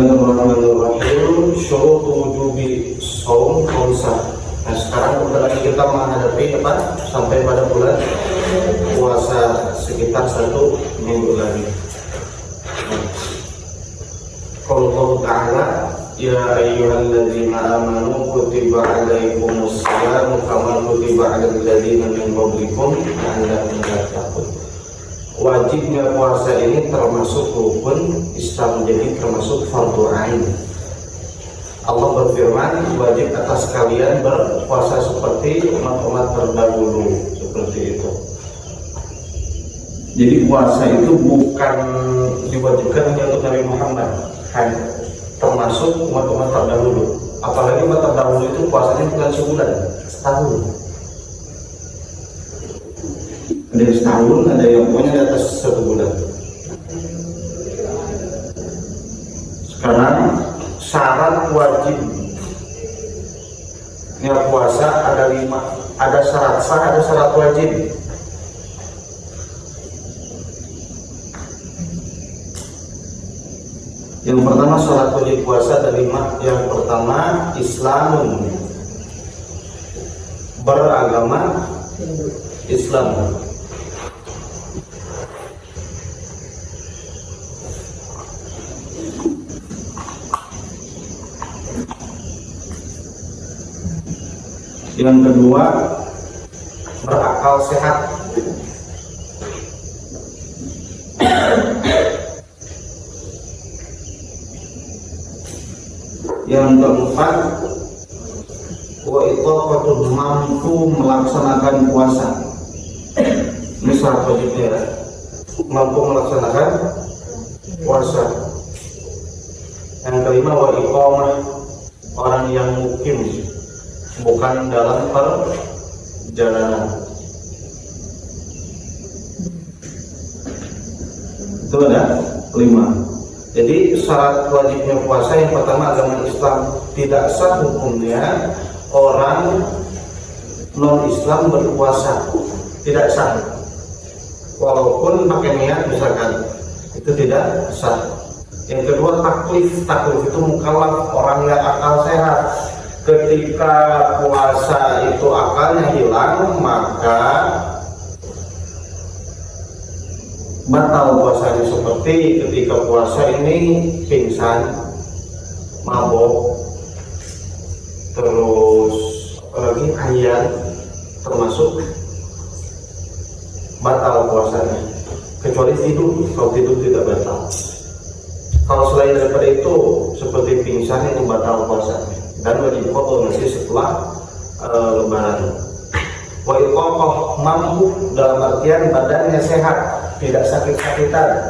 Bismillahirrahmanirrahim. Syurut wujubi shaum khamsah. Nah, sekarang lagi kita menghadapi sampai pada bulan puasa sekitar 1 minggu lagi. Qul ta'ala ya ayyuhalladzina amanu kutiba 'alaikumusyamu kama kutiba 'alal ladzina min qablikum la'allakum tattaqun. Wajibnya puasa ini termasuk rukun Islam, jadi termasuk fardu ain. Allah berfirman, wajib atas kalian berpuasa seperti umat-umat terdahulu, seperti itu. Jadi puasa itu bukan diwajibkan hanya untuk Nabi Muhammad, termasuk umat-umat terdahulu. Apalagi umat terdahulu itu puasanya bukan sebulan, setahun. Ada yang setahun, ada yang pokoknya di atas 1 bulan. Sekarang syarat wajibnya puasa ada 5. Ada syarat sah, ada syarat wajib. Yang pertama syarat wajib puasa ada 5. Yang pertama Islamun, beragama Islam. Yang kedua berakal sehat. Yang keempat wa itaqatul, mampu melaksanakan puasa. Ini syarat wajibnya ya. Mampu melaksanakan puasa. Yang kelima wa iqamah, orang yang mukim, bukan dalam perjalanan. Itu ada 5. Jadi syarat wajibnya puasa yang pertama agama Islam, tidak sah hukumnya orang non-Islam berpuasa, tidak sah. Walaupun pakai niat misalkan, itu tidak sah. Yang kedua taklif itu mukallaf, orang yang akal sehat. Ketika puasa itu akalnya hilang, maka batal puasanya. Seperti ketika puasa ini pingsan, mabok, terus apalagi ayan, termasuk batal puasanya. Kecuali tidur, kalau tidur tidak batal. Kalau selain daripada itu seperti pingsan itu batal puasanya dan wajib qada nanti setelah lebaran. Wa iqaqah, mampu dalam artian badannya sehat, tidak sakit-sakitan.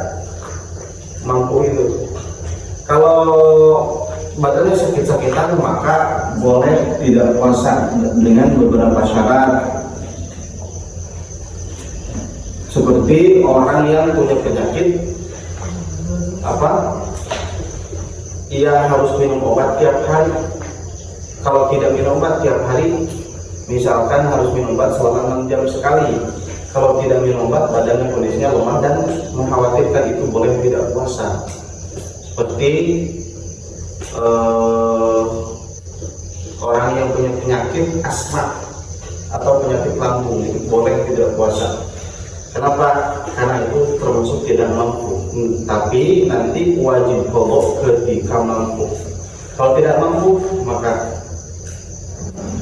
Mampu itu. Kalau badannya sakit-sakitan maka boleh tidak puasa dengan beberapa syarat. Seperti orang yang punya penyakit ia harus minum obat tiap hari. Kalau tidak minum obat tiap hari, misalkan harus minum obat selama 6 jam sekali. Kalau tidak minum obat, badannya kondisinya lemah dan mengkhawatirkan, itu boleh tidak puasa. Seperti orang yang punya penyakit asma atau penyakit lambung, itu boleh tidak puasa. Kenapa? Karena itu termasuk tidak mampu. Tapi nanti wajib qada ketika mampu. Kalau tidak mampu, maka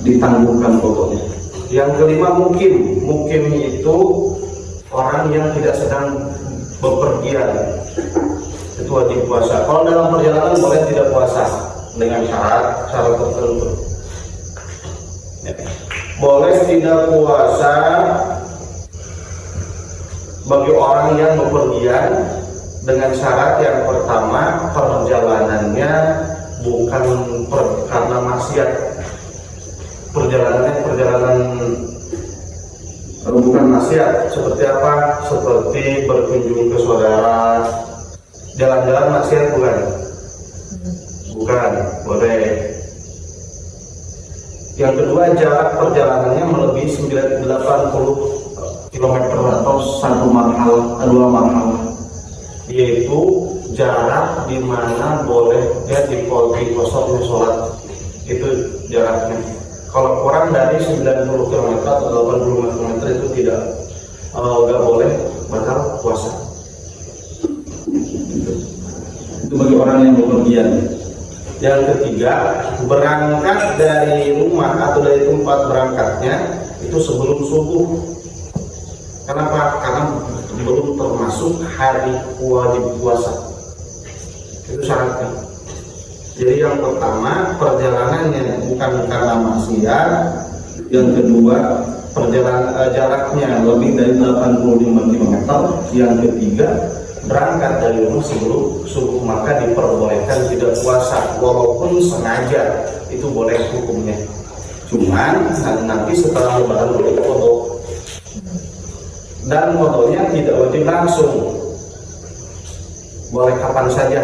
ditangguhkan pokoknya. Yang kelima mukim. Mukim itu orang yang tidak sedang bepergian, itu wajib puasa. Kalau dalam perjalanan boleh tidak puasa dengan syarat tertentu. Boleh tidak puasa bagi orang yang bepergian dengan syarat yang pertama perjalanannya bukan karena maksiat. Perjalanan bukan maksiat. Seperti apa? Seperti berkunjung ke saudara. Jalan-jalan maksiat bukan? Bukan, boleh. Yang kedua, jarak perjalanannya melebihi 80 km atau 2 marhal, yaitu jarak di mana boleh di kosongnya sholat, itu jaraknya. Kalau kurang dari 90 km atau 85 km itu nggak boleh batal puasa. Itu bagi orang yang bepergian. Yang ketiga, berangkat dari rumah atau dari tempat berangkatnya itu sebelum subuh. Kenapa? Karena belum termasuk hari wajib puasa. Itu syaratnya. Jadi yang pertama, perjalanannya bukan karena maksiat. Yang kedua, jaraknya lebih dari 85 km. Yang ketiga, berangkat dari rumah sebelum subuh, maka diperbolehkan tidak puasa walaupun sengaja, itu boleh hukumnya. Cuman nanti setelah lebaran boleh qadha, dan qadhanya tidak wajib langsung, boleh kapan saja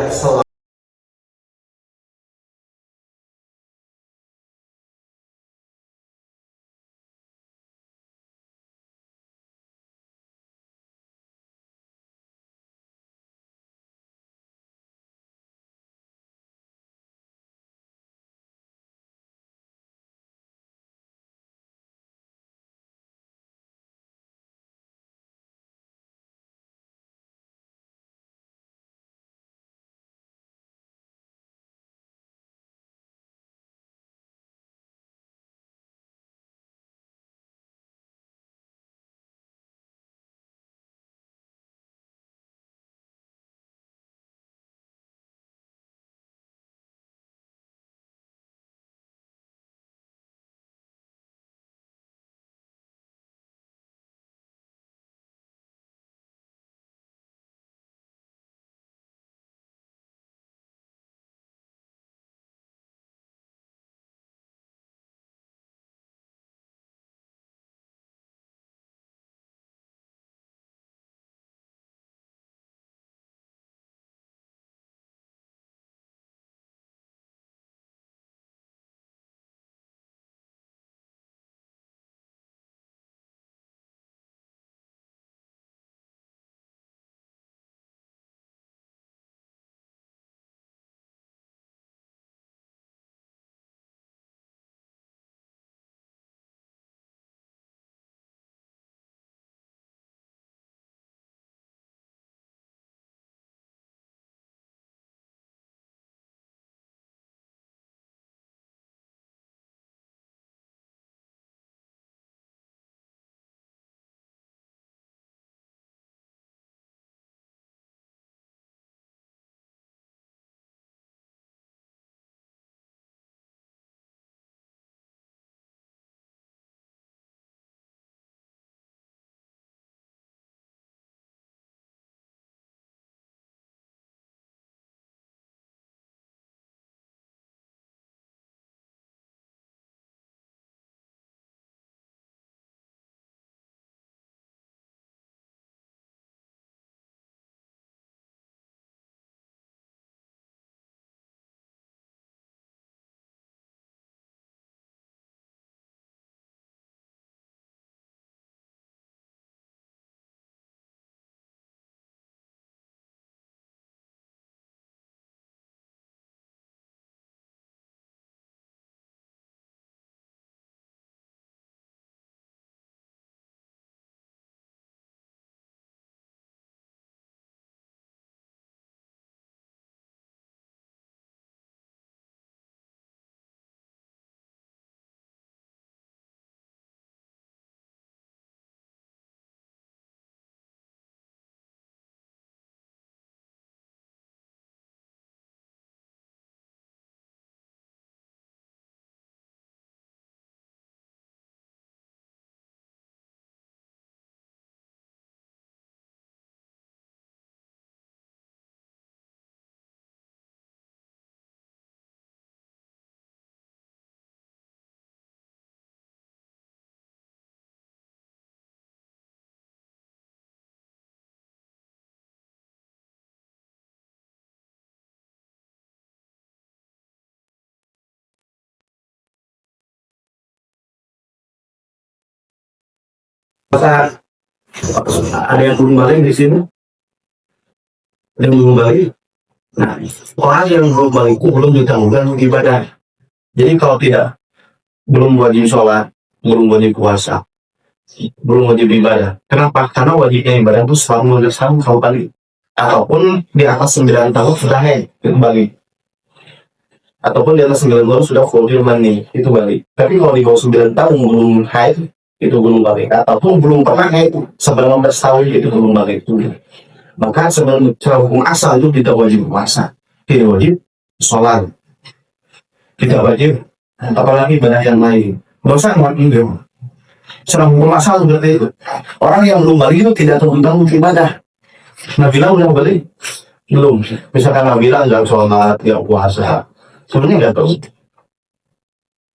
Masa ada yang belum balik di sini? Ada yang belum balik? Nah, orang yang belum balik itu belum ditanggungan ibadah. Jadi kalau tidak, belum wajib sholat, belum wajib puasa, belum wajib ibadah. Kenapa? Karena wajibnya ibadah itu selama 12 tahun kalau balik. Ataupun di atas 9 tahun sudah itu balik. Ataupun di atas 9 tahun sudah full mani, itu balik. Tapi kalau di bawah 9 tahun belum haid, itu belum balik. Ataupun belum pernah haid, 19 tahun itu belum balik. Maka secara hukum asal itu tidak wajib puasa, tidak wajib sholat, tidak wajib apalagi ibadah yang lain. Dosa itu. Secara hukum asal seperti itu. Orang yang belum balik itu tidak tanggung ibadah. Nabila udah balik belum? Misalkan Nabila nggak sholat, nggak puasa, sebenarnya nggak tahu.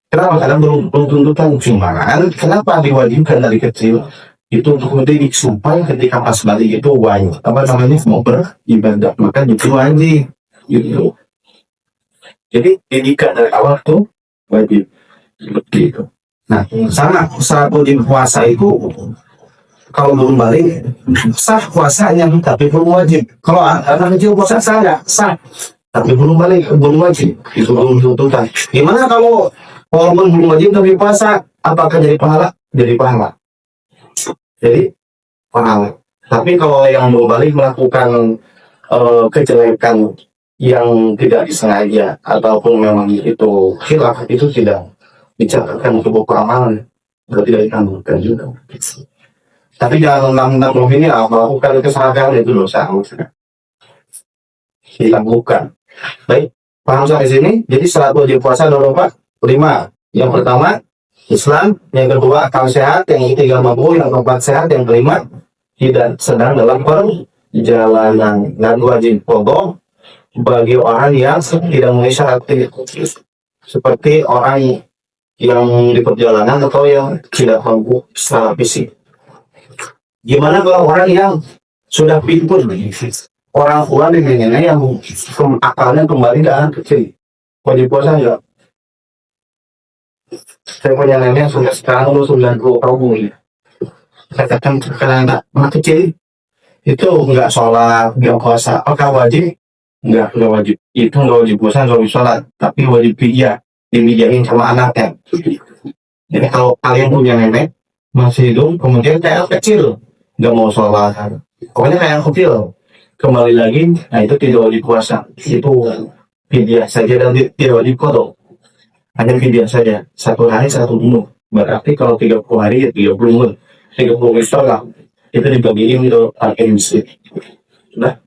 Kenapa? Karena belum tuntutan gimana? Kenapa diwajibkan dari kecil? Itu untuk mendidik supaya ketika pas balik itu wajib apa namanya mau beribadah, maka itu wajib gitu. Jadi didikan dari awal tuh wajib seperti itu. Nah, sama saat wajib puasa itu kalau belum balik sah puasanya tapi belum wajib. Kalau anak kecil puasa sah tapi belum balik, belum wajib, itu belum tuntutan. Gimana kalau walaupun belum wajib tapi puasa, apakah jadi pahala? Jadi pahala. Jadi pahala. Tapi kalau yang mau balik melakukan kejelekan yang tidak disengaja ataupun memang itu khilaf, itu tidak dicatatkan untuk amalan, atau tidak ditanggungan juga. Tapi jangan menanggung ini melakukan kesalahan itu dosa dilakukan. Baik, paham sampai sini? Jadi salat wajib puasa ada 5. Yang pertama Islam, yang kedua akal sehat, yang ketiga mampu, yang keempat sehat, yang kelima tidak sedang dalam perjalanan, dan wajib qadha bagi orang yang tidak memenuhi syarat seperti orang yang di perjalanan atau yang tidak mampu secara fisik. Gimana kalau orang yang sudah pintar, orang tua dan nenek yang akalnya kembali ke anak kecil, wajib puasa ya? Saya punya nenek sudah sekarang 90 tahun. Katakan karena anak kecil itu nggak sholat, nggak puasa, apakah wajib? Nggak wajib. Itu nggak wajib puasa, nggak wajib sholat, tapi wajib fidyah, dibijain sama anaknya. Jadi kalau kalian punya nenek masih hidup, kemudian kayak kecil nggak mau sholat, pokoknya kayak kecil kembali lagi, nah itu tidak wajib puasa, itu fidyah saja dan tidak wajib qadha. Hanya fidyah saja, 1 hari 1 menu. Berarti kalau 30 hari ya 30 menu. 30 menu lah. Itu dibagiin untuk al-miskin. Sudah.